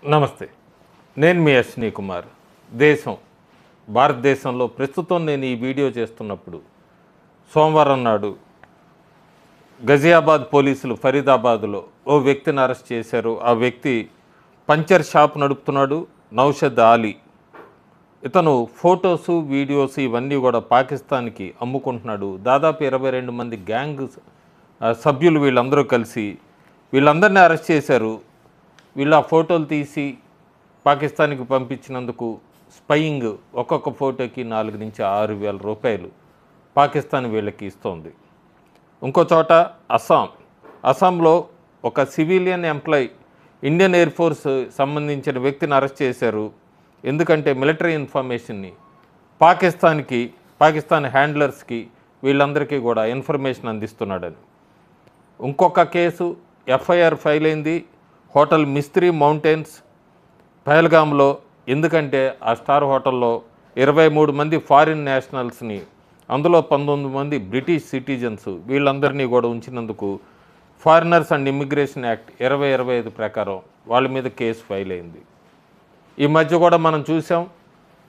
నమస్తే. నేను మీ అశ్విని కుమార్. దేశం భారతదేశంలో ప్రస్తుతం నేను ఈ వీడియో చేస్తున్నప్పుడు సోమవారం నాడు గజియాబాద్ పోలీసులు ఫరీదాబాద్లో ఓ వ్యక్తిని అరెస్ట్ చేశారు. ఆ వ్యక్తి పంచర్ షాప్ నడుపుతున్నాడు. నౌషద్ అలీ. ఇతను ఫొటోసు వీడియోస్ ఇవన్నీ కూడా పాకిస్తాన్కి అమ్ముకుంటున్నాడు. దాదాపు 22 మంది గ్యాంగ్ సభ్యులు వీళ్ళందరూ కలిసి వీళ్ళందరినీ అరెస్ట్ చేశారు. వీళ్ళ ఫోటోలు తీసి పాకిస్తాన్కి పంపించినందుకు స్పయింగ్ ఒక్కొక్క ఫోటోకి 4 నుంచి 6,000 రూపాయలు పాకిస్తాన్ వీళ్ళకి ఇస్తోంది. ఇంకో చోట అస్సాంలో ఒక civilian employee Indian air force సంబంధించిన వ్యక్తిని అరెస్ట్ చేశారు. ఎందుకంటే మిలిటరీ ఇన్ఫర్మేషన్ని పాకిస్తాన్ హ్యాండ్లర్స్కి వీళ్ళందరికీ కూడా ఇన్ఫర్మేషన్ అందిస్తున్నాడని. ఇంకొక కేసు ఎఫ్ఐఆర్ ఫైల్ అయింది హోటల్ మిస్త్రీ మౌంటైన్స్ పహల్గామ్లో. ఎందుకంటే ఆ స్టార్ హోటల్లో 23 మంది ఫారిన్ నేషనల్స్ని, అందులో 19 మంది బ్రిటిష్ సిటిజన్స్ వీళ్ళందరినీ కూడా ఉంచినందుకు ఫారినర్స్ అండ్ ఇమ్మిగ్రేషన్ యాక్ట్ 2025 ప్రకారం వాళ్ళ మీద కేసు ఫైల్ అయింది. ఈ మధ్య కూడా మనం చూసాం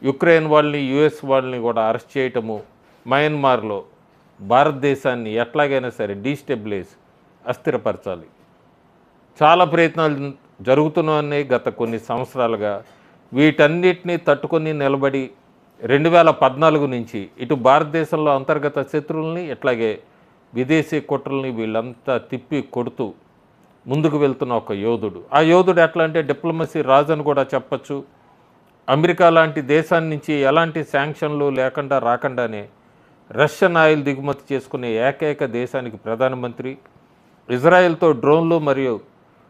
యుక్రెయిన్ వాళ్ళని, యుఎస్ వాళ్ళని కూడా అరెస్ట్ చేయటము. మయన్మార్లో భారతదేశాన్ని ఎట్లాగైనా సరే డీస్టెబిలైజ్ అస్థిరపరచాలి. చాలా ప్రయత్నాలు జరుగుతున్నాయి గత కొన్ని సంవత్సరాలుగా. వీటన్నిటినీ తట్టుకొని నిలబడి 2014 నుంచి ఇటు భారతదేశంలో అంతర్గత శత్రువుల్ని ఇట్లాగే విదేశీ కుట్రల్ని వీళ్ళంతా తిప్పి కొడుతూ ముందుకు వెళ్తున్న ఒక యోధుడు. ఆ యోధుడు ఎట్లా అంటే డిప్లొమసీ రాజు అని కూడా చెప్పచ్చు. అమెరికా లాంటి దేశాన్ని నుంచి ఎలాంటి శాంక్షన్లు లేకుండా రాకుండానే రష్యన్ ఆయిల్ దిగుమతి చేసుకునే ఏకైక దేశానికి ప్రధానమంత్రి. ఇజ్రాయెల్తో డ్రోన్లు మరియు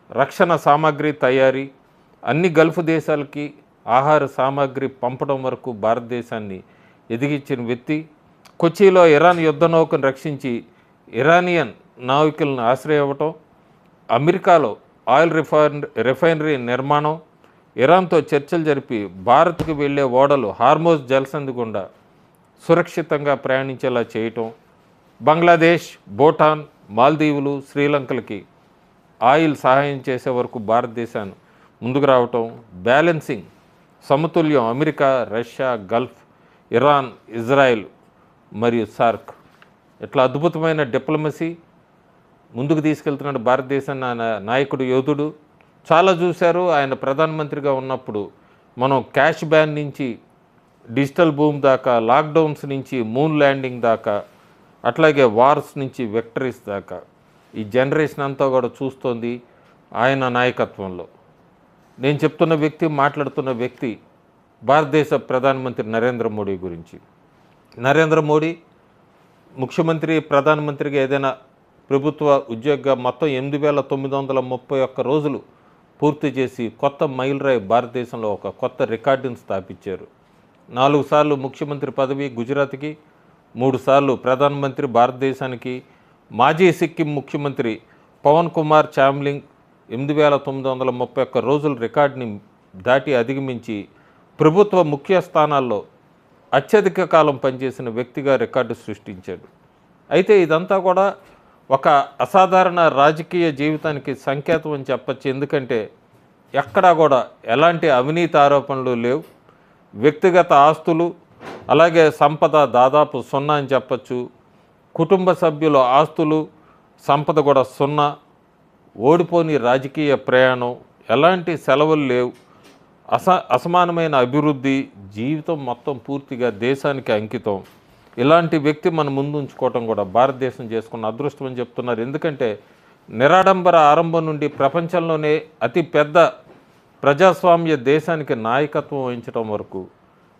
రక్షణ సామాగ్రి తయారీ, అన్ని గల్ఫ్ దేశాలకి ఆహార సామాగ్రి పంపడం వరకు భారతదేశాన్ని ఎదిగించిన వ్యక్తి. కొచ్చిలో ఇరాన్ యుద్ధ నౌకను రక్షించి ఇరానియన్ నావికులను ఆశ్రయం ఇవ్వటం, అమెరికాలో ఆయిల్ రిఫైనరీ నిర్మాణం, ఇరాన్తో చర్చలు జరిపి భారత్కు వెళ్లే ఓడలు హార్మోజ్ జలసంధి గుండా సురక్షితంగా ప్రయాణించేలా చేయటం, బంగ్లాదేశ్, భూటాన్, మాల్దీవులు, శ్రీలంకలకి ఆయిల్ సహాయం చేసే వరకు భారతదేశాన్ని ముందుకు రావటం, బ్యాలెన్సింగ్ సమతుల్యం America, Russia, Gulf, Iran, Israel మరియు సార్క్. ఇట్లా అద్భుతమైన డిప్లొమసీ ముందుకు తీసుకెళ్తున్నాడు భారతదేశాన్ని ఆయన నాయకుడు, యోధుడు. చాలా చూశారు ఆయన ప్రధానమంత్రిగా ఉన్నప్పుడు. మనం క్యాష్ బ్యాన్ నుంచి డిజిటల్ బూమ్ దాకా, లాక్డౌన్స్ నుంచి మూన్ ల్యాండింగ్ దాకా, అట్లాగే వార్స్ నుంచి విక్టరీస్ దాకా ఈ జనరేషన్ అంతా కూడా చూస్తోంది ఆయన నాయకత్వంలో. నేను చెప్తున్న వ్యక్తి, మాట్లాడుతున్న వ్యక్తి భారతదేశ ప్రధానమంత్రి నరేంద్ర మోడీ గురించి. నరేంద్ర మోడీ ముఖ్యమంత్రి, ప్రధానమంత్రిగా ఏదైనా ప్రభుత్వ ఉద్యోగిగా మొత్తం 8,931 రోజులు పూర్తి చేసి కొత్త మైలురాయి భారతదేశంలో ఒక కొత్త రికార్డును స్థాపించారు. 4 సార్లు ముఖ్యమంత్రి పదవి గుజరాత్కి, 3 సార్లు ప్రధానమంత్రి భారతదేశానికి. మాజీ సిక్కిం ముఖ్యమంత్రి పవన్ కుమార్ చామ్లింగ్ 8,931 రోజుల రికార్డుని దాటి అధిగమించి ప్రభుత్వ ముఖ్య స్థానాల్లో అత్యధిక కాలం పనిచేసిన వ్యక్తిగా రికార్డు సృష్టించాడు. అయితే ఇదంతా కూడా ఒక అసాధారణ రాజకీయ జీవితానికి సంకేతం అని చెప్పచ్చు. ఎందుకంటే ఎక్కడా కూడా ఎలాంటి అవినీతి ఆరోపణలు లేవు. వ్యక్తిగత ఆస్తులు అలాగే సంపద దాదాపు 0 అని చెప్పచ్చు. కుటుంబ సభ్యుల ఆస్తులు, సంపద కూడా 0. ఓడిపోని రాజకీయ ప్రయాణం, ఎలాంటి సెలవులు లేవు. అసమానమైన అభివృద్ధి, జీవితం మొత్తం పూర్తిగా దేశానికి అంకితం. ఇలాంటి వ్యక్తి మన ముందు ఉంచుకోవటం కూడా భారతదేశం చేసుకున్న అదృష్టం అని చెప్తున్నారు. ఎందుకంటే నిరాడంబర ఆరంభం నుండి ప్రపంచంలోనే అతి పెద్ద ప్రజాస్వామ్య దేశానికి నాయకత్వం వహించడం వరకు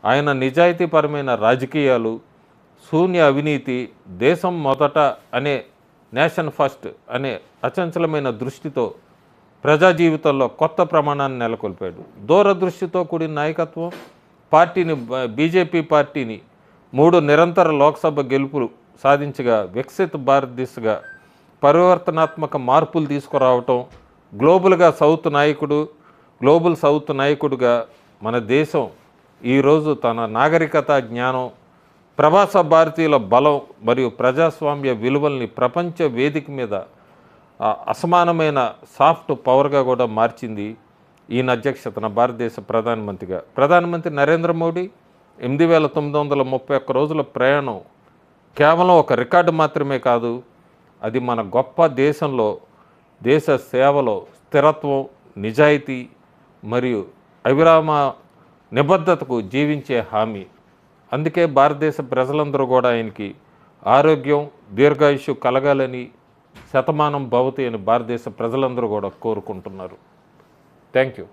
ఆయన నిజాయితీపరమైన రాజకీయాలు, శూన్య అవినీతి, దేశం మొదట అనే నేషన్ ఫస్ట్ అనే అచంచలమైన దృష్టితో ప్రజా జీవితంలో కొత్త ప్రమాణాన్ని నెలకొల్పాడు. దూరదృష్టితో కూడిన నాయకత్వం పార్టీని, బీజేపీ పార్టీని 3 నిరంతర లోక్సభ గెలుపులు సాధించగా వికసిత భారత్ దిశగా పరివర్తనాత్మక మార్పులు తీసుకురావటం, గ్లోబల్ సౌత్ నాయకుడుగా మన దేశం ఈరోజు తన నాగరికత, జ్ఞానం, ప్రవాస భారతీయుల బలం మరియు ప్రజాస్వామ్య విలువల్ని ప్రపంచ వేదిక మీద అసమానమైన సాఫ్ట్ పవర్గా కూడా మార్చింది. ఈయన అధ్యక్షతన భారతదేశ ప్రధానమంత్రి నరేంద్ర మోడీ 8,931 రోజుల ప్రయాణం కేవలం ఒక రికార్డు మాత్రమే కాదు, అది మన గొప్ప దేశంలో దేశ సేవలో స్థిరత్వం, నిజాయితీ మరియు అవిరామ నిబద్ధతకు జీవించే హామీ. అందుకే భారతదేశ ప్రజలందరూ కూడా ఆయనకి ఆరోగ్యం, దీర్ఘాయుష్యు కలగాలని, శతమానం భవతి అని భారతదేశ ప్రజలందరూ కూడా కోరుకుంటున్నారు. Thank you.